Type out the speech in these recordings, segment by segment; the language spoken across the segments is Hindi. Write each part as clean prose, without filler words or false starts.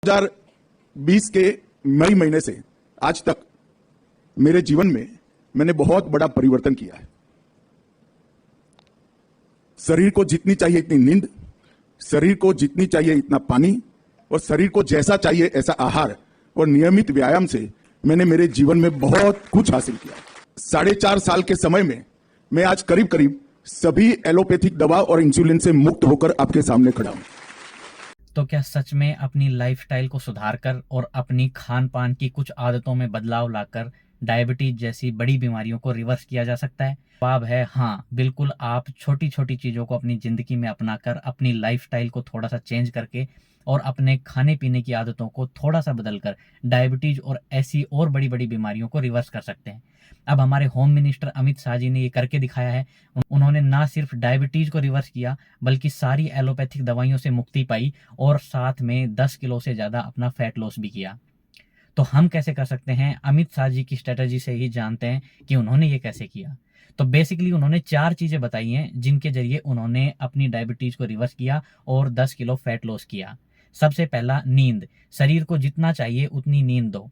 2020 के मई महीने से आज तक मेरे जीवन में मैंने बहुत बड़ा परिवर्तन किया है। शरीर को जितनी चाहिए इतनी नींद, शरीर को जितनी चाहिए इतना पानी और शरीर को जैसा चाहिए ऐसा आहार और नियमित व्यायाम से मैंने मेरे जीवन में बहुत कुछ हासिल किया। 4.5 साल के समय में मैं आज करीब करीब सभी एलोपैथिक दवा और इंसुलिन से मुक्त होकर आपके सामने खड़ा हूं। तो क्या सच में अपनी लाइफस्टाइल को सुधारकर और अपनी खान पान की कुछ आदतों में बदलाव लाकर डायबिटीज जैसी बड़ी बीमारियों को रिवर्स किया जा सकता है? जवाब है हाँ, बिल्कुल। आप छोटी छोटी चीज़ों को अपनी ज़िंदगी में अपनाकर, अपनी लाइफस्टाइल को थोड़ा सा चेंज करके और अपने खाने पीने की आदतों को थोड़ा सा बदलकर डायबिटीज और ऐसी और बड़ी बड़ी बीमारियों को रिवर्स कर सकते हैं। अब हमारे होम मिनिस्टर अमित शाह जी ने ये करके दिखाया है। उन्होंने ना सिर्फ डायबिटीज को रिवर्स किया बल्कि सारी एलोपैथिक दवाइयों से मुक्ति पाई और साथ में 10 किलो से ज़्यादा अपना फैट लॉस भी किया। तो हम कैसे कर सकते हैं? अमित शाह जी की स्ट्रेटजी से ही जानते हैं कि उन्होंने ये कैसे किया। तो बेसिकली उन्होंने 4 चीज़ें बताई हैं जिनके जरिए उन्होंने अपनी डायबिटीज को रिवर्स किया और 10 किलो फैट लॉस किया। सबसे पहला, नींद। शरीर को जितना चाहिए उतनी नींद दो।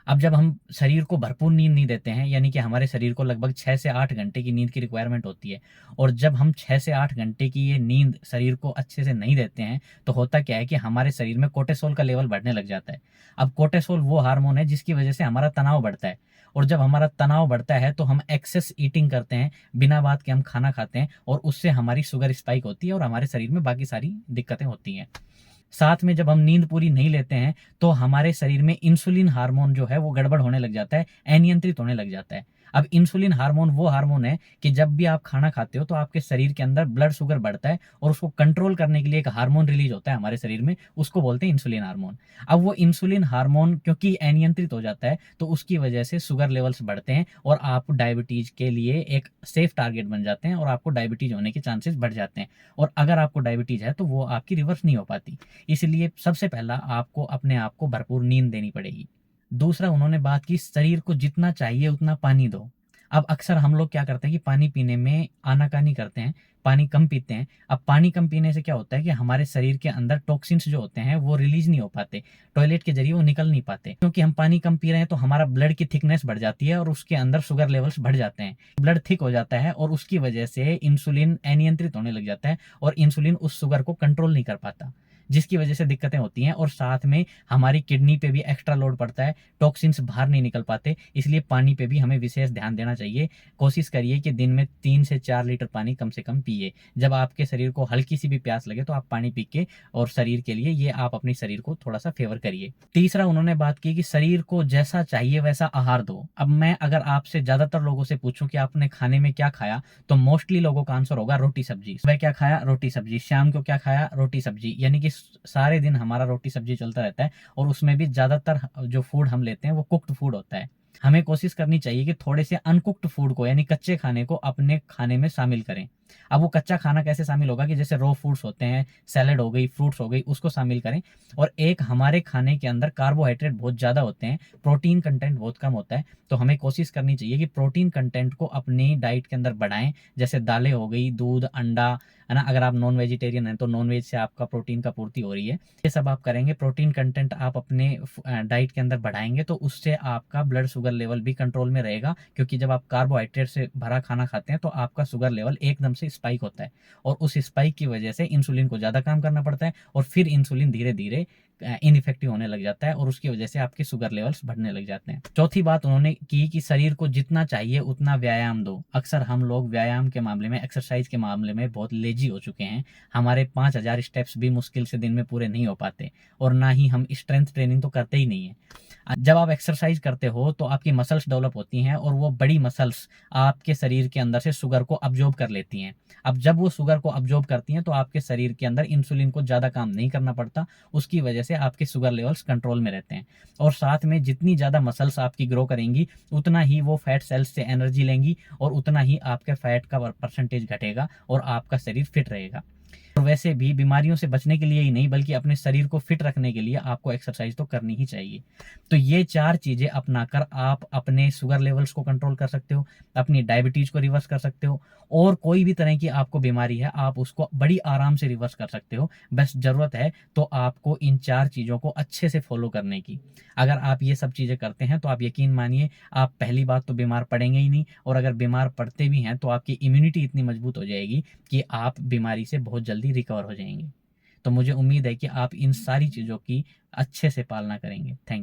अब जब हम शरीर को भरपूर नींद नहीं देते हैं, यानी कि हमारे शरीर को लगभग 6 से 8 घंटे की नींद की रिक्वायरमेंट होती है, और जब हम 6 से 8 घंटे की ये नींद शरीर को अच्छे से नहीं देते हैं तो होता क्या है कि हमारे शरीर में कोर्टिसोल का लेवल बढ़ने लग जाता है। अब कोर्टिसोल वो हार्मोन है जिसकी वजह से हमारा तनाव बढ़ता है, और जब हमारा तनाव बढ़ता है तो हम एक्सेस ईटिंग करते हैं, बिना बात के हम खाना खाते हैं, और उससे हमारी शुगर स्पाइक होती है और हमारे शरीर में बाकी सारी दिक्कतें होती हैं। साथ में जब हम नींद पूरी नहीं लेते हैं तो हमारे शरीर में इंसुलिन हार्मोन जो है वो गड़बड़ होने लग जाता है, अनियंत्रित होने लग जाता है। अब इंसुलिन हार्मोन वो हार्मोन है कि जब भी आप खाना खाते हो तो आपके शरीर के अंदर ब्लड शुगर बढ़ता है, और उसको कंट्रोल करने के लिए एक हार्मोन रिलीज होता है हमारे शरीर में, उसको बोलते हैं इंसुलिन हार्मोन। अब वो इंसुलिन हार्मोन क्योंकि अनियंत्रित हो जाता है तो उसकी वजह से शुगर लेवल्स बढ़ते हैं और आप डायबिटीज के लिए एक सेफ टारगेट बन जाते हैं और आपको डायबिटीज होने के चांसेस बढ़ जाते हैं। और अगर आपको डायबिटीज है तो वो आपकी रिवर्स नहीं हो पाती। इसलिए सबसे पहला आपको अपने आप को भरपूर नींद देनी पड़ेगी। दूसरा, उन्होंने बात की शरीर को जितना चाहिए उतना पानी दो। अब अक्सर हम लोग क्या करते हैं कि पानी पीने में आनाकानी करते हैं, पानी कम पीते हैं। अब पानी कम पीने से क्या होता है कि हमारे शरीर के अंदर टॉक्सिन्स जो होते हैं वो रिलीज नहीं हो पाते, टॉयलेट के जरिए वो निकल नहीं पाते। क्योंकि हम पानी कम पी रहे हैं तो हमारा ब्लड की थिकनेस बढ़ जाती है और उसके अंदर शुगर लेवल्स बढ़ जाते हैं, ब्लड थिक हो जाता है, और उसकी वजह से इंसुलिन अनियंत्रित होने लग जाता है और इंसुलिन उस शुगर को कंट्रोल नहीं कर पाता, जिसकी वजह से दिक्कतें होती हैं। और साथ में हमारी किडनी पे भी एक्स्ट्रा लोड पड़ता है, टॉक्सिन्स बाहर नहीं निकल पाते। इसलिए पानी पे भी हमें विशेष ध्यान देना चाहिए। कोशिश करिए कि दिन में 3 से 4 लीटर पानी कम से कम पिए। जब आपके शरीर को हल्की सी भी प्यास लगे तो आप पानी पी के, और शरीर के लिए ये आप अपने शरीर को थोड़ा सा फेवर करिए। तीसरा, उन्होंने बात की कि शरीर को जैसा चाहिए वैसा आहार दो। अब मैं अगर आपसे ज्यादातर लोगों से पूछूं कि आपने खाने में क्या खाया, तो मोस्टली लोगों का आंसर होगा रोटी सब्जी। सुबह क्या खाया? रोटी सब्जी। शाम को क्या खाया? रोटी सब्जी। यानी कि सारे दिन हमारा रोटी सब्जी चलता रहता है, और उसमें भी ज्यादातर जो फूड हम लेते हैं वो कुक्ड फूड होता है। हमें कोशिश करनी चाहिए कि थोड़े से अनकुक्ड फूड को, यानी कच्चे खाने को अपने खाने में शामिल करें। अब वो कच्चा खाना कैसे शामिल होगा कि जैसे रॉ फूड्स होते हैं, सैलेड हो गई, फ्रूट्स हो गई, उसको शामिल करें। और एक, हमारे खाने के अंदर कार्बोहाइड्रेट बहुत ज़्यादा होते हैं, प्रोटीन कंटेंट बहुत कम होता है, तो हमें कोशिश करनी चाहिए कि प्रोटीन कंटेंट को अपनी डाइट के अंदर बढ़ाएं। जैसे दालें हो गई, दूध, अंडा, है ना। अगर आप नॉन वेजिटेरियन हैं तो नॉन वेज से आपका प्रोटीन का पूर्ति हो रही है। ये सब आप करेंगे, प्रोटीन कंटेंट आप अपने डाइट के अंदर बढ़ाएंगे तो उससे आपका ब्लड शुगर लेवल भी कंट्रोल में रहेगा। क्योंकि जब आप कार्बोहाइड्रेट से भरा खाना खाते हैं तो आपका शुगर लेवल एकदम से स्पाइक होता है, और उस स्पाइक की वजह से इंसुलिन को ज़्यादा काम करना पड़ता है, और फिर इंसुलिन धीरे धीरे इनइफेक्टिव होने लग जाता है, और उसकी वजह से आपके शुगर लेवल्स बढ़ने लग जाते हैं। चौथी बात उन्होंने की कि शरीर को जितना चाहिए उतना व्यायाम दो। अक्सर हम लोग व्यायाम के मामले में, एक्सरसाइज के मामले में बहुत लेजी हो चुके हैं। हमारे 5000 स्टेप्स भी मुश्किल से दिन में पूरे नहीं हो पाते, और ना ही हम स्ट्रेंथ ट्रेनिंग तो करते ही नहीं है। जब आप एक्सरसाइज करते हो तो आपकी मसल्स डेवलप होती हैं, और वो बड़ी मसल्स आपके शरीर के अंदर से शुगर को अब्जॉर्ब कर लेती हैं। अब जब वो शुगर को अब्जॉर्ब करती हैं तो आपके शरीर के अंदर इंसुलिन को ज़्यादा काम नहीं करना पड़ता, उसकी वजह से आपके शुगर लेवल्स कंट्रोल में रहते हैं। और साथ में जितनी ज़्यादा मसल्स आपकी ग्रो करेंगी उतना ही वो फैट सेल्स से एनर्जी लेंगी, और उतना ही आपके फैट का परसेंटेज घटेगा और आपका शरीर फिट रहेगा। और वैसे भी बीमारियों से बचने के लिए ही नहीं बल्कि अपने शरीर को फिट रखने के लिए आपको एक्सरसाइज तो करनी ही चाहिए। तो ये 4 चीज़ें अपनाकर आप अपने शुगर लेवल्स को कंट्रोल कर सकते हो, अपनी डायबिटीज़ को रिवर्स कर सकते हो और कोई भी तरह की आपको बीमारी है आप उसको बड़ी आराम से रिवर्स कर सकते हो। बस ज़रूरत है तो आपको इन 4 चीज़ों को अच्छे से फॉलो करने की। अगर आप ये सब चीज़ें करते हैं तो आप यकीन मानिए आप पहली बात तो बीमार पड़ेंगे ही नहीं और अगर बीमार पड़ते भी हैं तो आपकी इम्यूनिटी इतनी मजबूत हो जाएगी कि आप बीमारी से बहुत जल्दी रिकवर हो जाएंगे। तो मुझे उम्मीद है कि आप इन सारी चीज़ों की अच्छे से पालना करेंगे। Thank you.